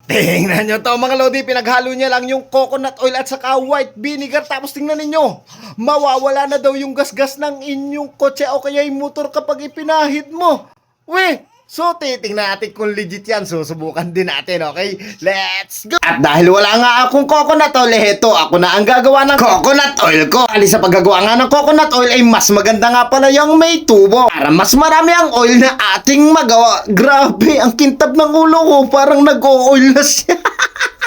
Tingnan nyo to mga lodi, pinaghalo niya lang yung coconut oil at saka white vinegar. Tapos tingnan ninyo, mawawala na daw yung gasgas ng inyong kotse o kaya yung motor kapag ipinahid mo. We, so titingnan natin kung legit yan. Susubukan din natin, okay? Let's go! At dahil wala nga akong coconut oil, heto, ako na ang gagawa ng coconut oil ko. Dahil sa paggagawa nga ng coconut oil ay mas maganda nga pala yung may tubo. Para mas marami ang oil na ating magawa. Grabe, ang kintab ng ulo ko, parang nag-o-oil na siya.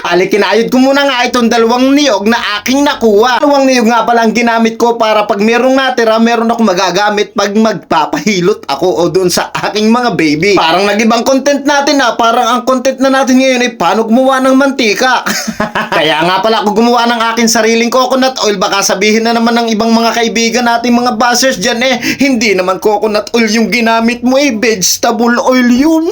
Ali, kinayod ko muna nga itong dalawang niyog na aking nakuha. Dalawang niyog nga pala ang ginamit ko para pag merong natira, meron ako magagamit pag magpapahilot ako o doon sa aking mga baby. Parang nag-ibang content natin na, parang ang content na natin ngayon ay paano gumawa ng mantika. Kaya nga pala ako gumawa ng aking sariling coconut oil. Baka sabihin na naman ng ibang mga kaibigan nating mga bashers dyan hindi naman coconut oil yung ginamit mo vegetable oil yun.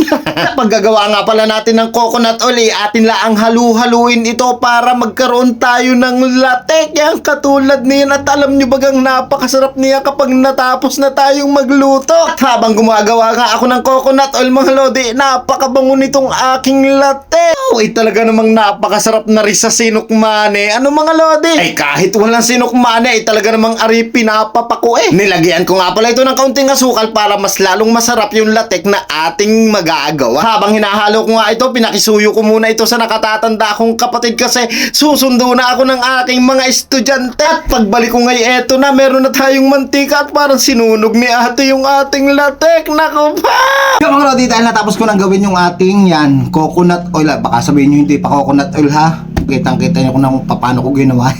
Paggagawa nga pala natin ng coconut oil atin lang haluin ito para magkaroon tayo ng latek. Yan katulad niyan at alam nyo bagang napakasarap niya kapag natapos na tayong magluto. At habang gumagawa nga ako ng coconut oil mga lodi, napakabango nitong aking latek. Talaga namang napakasarap na rin sa sinukmane. Ano mga lodi? Ay kahit walang sinukmane ay talaga namang ari pinapapako Nilagyan ko nga pala ito ng kaunting asukal para mas lalong masarap yung latek na ating magagawa. Habang hinahalo ko nga ito, pinakisuyo ko muna ito sa nakatatanda akong kapatid kasi susundo na ako ng aking mga estudyante. At pagbalik ko ngayon, eto na, meron na tayong mantika at parang sinunog ni ate yung ating latek. Naku pa! Yung mga lodi, dahil natapos ko nang gawin yung ating coconut oil. Baka sabihin nyo hindi pa coconut oil ha. Kitang-kita nyo kung paano ko ginawa.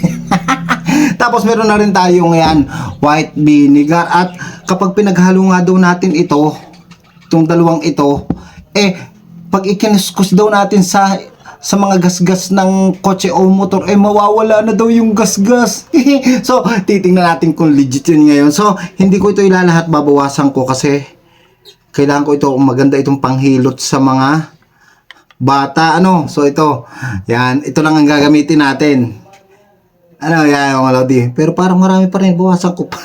Tapos meron na rin tayong white vinegar. At kapag pinaghalo nga daw natin ito, itong dalawang ito, pag ikinuskus daw natin sa mga gasgas ng kotse o motor, mawawala na daw yung gasgas. So, titingnan natin kung legit yun ngayon. So, hindi ko ito ilalahat, babawasan ko kasi kailangan ko ito, maganda itong panghilot sa mga bata, So, ito, ito lang ang gagamitin natin. Yan, mga lodi. Pero parang marami pa rin, bawasan ko pa.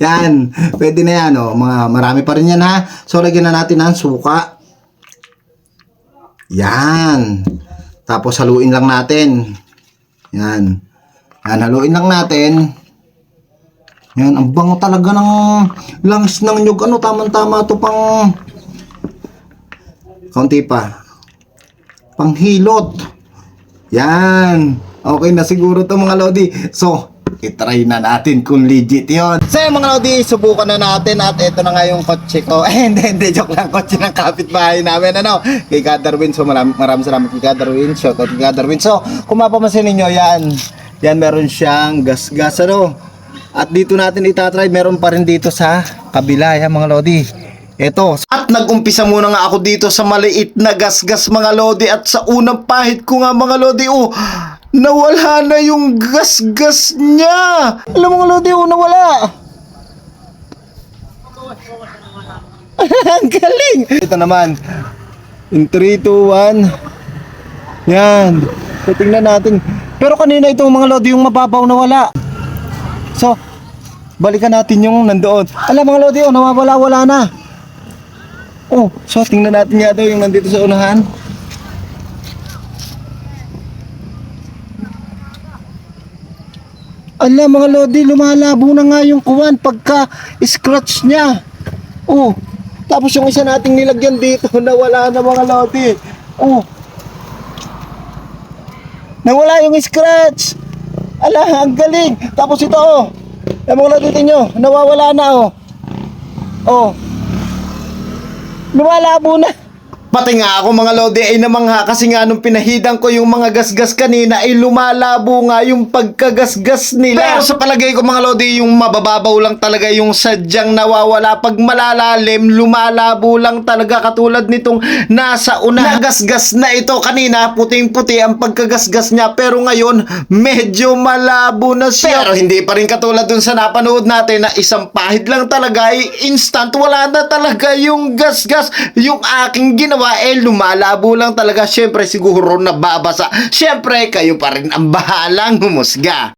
Yan, pwede na yan, marami pa rin yan, ha. So, lagyan na natin ng suka. Yan. Tapos haluin lang natin. Yan, haluin lang natin. Yan, ang bango talaga ng langis ng nyug. Tamang-tama to pang kaunti pa. Panghilot. Yan. Okay na siguro to mga lodi. So, itry na natin kung legit yon. So mga lodi, subukan na natin at ito na nga yung kotse ko. Hindi, joke lang. Kotse ng kapitbahay namin, kay Kadarwin. So maraming salamat kay Kadarwin. Shout out kay Kadarwin. So kung mapapansin ninyo, yan meron siyang gas-gas, At dito natin itatry, meron pa rin dito sa kabila, mga lodi. Ito. At nag-umpisa muna nga ako dito sa maliit na gas-gas mga lodi. At sa unang pahit ko nga mga lodi, nawala na yung gas-gas niya. Alam mga lodi, nawala. Ang galing. Ito naman. In 3, 2, 1. Yan. So, tingnan natin. Pero kanina itong mga lodi, yung mababaw nawala. So, balikan natin yung nandoon. Alam mga lodi, nawawala-wala na. So tingnan natin nga daw yung nandito sa unahan. Alam mga lodi, lumalabo na nga yung kuwan pagka scratch niya. Tapos yung isa nating nilagyan dito, nawala na mga lodi. Nawala yung scratch. Ang galing. Tapos ito yung mga lodi nyo, nawawala na lumalabo na. Pati nga ako mga lodi ay namangha kasi nga nung pinahidan ko yung mga gasgas kanina ay lumalabo nga yung pagkagasgas nila. Pero sa palagay ko mga lodi, yung mabababaw lang talaga yung sadyang nawawala. Pag malalalim, lumalabo lang talaga katulad nitong nasa una. Nagasgas na ito kanina, puting-puti ang pagkagasgas niya. Pero ngayon, medyo malabo na siya. Pero hindi pa rin katulad dun sa napanood natin na isang pahid lang talaga ay instant. Wala na talaga yung gasgas. Yung aking ginawa lumalabo lang talaga. Syempre siguro nababasa. Syempre kayo pa rin ang bahalang humusga.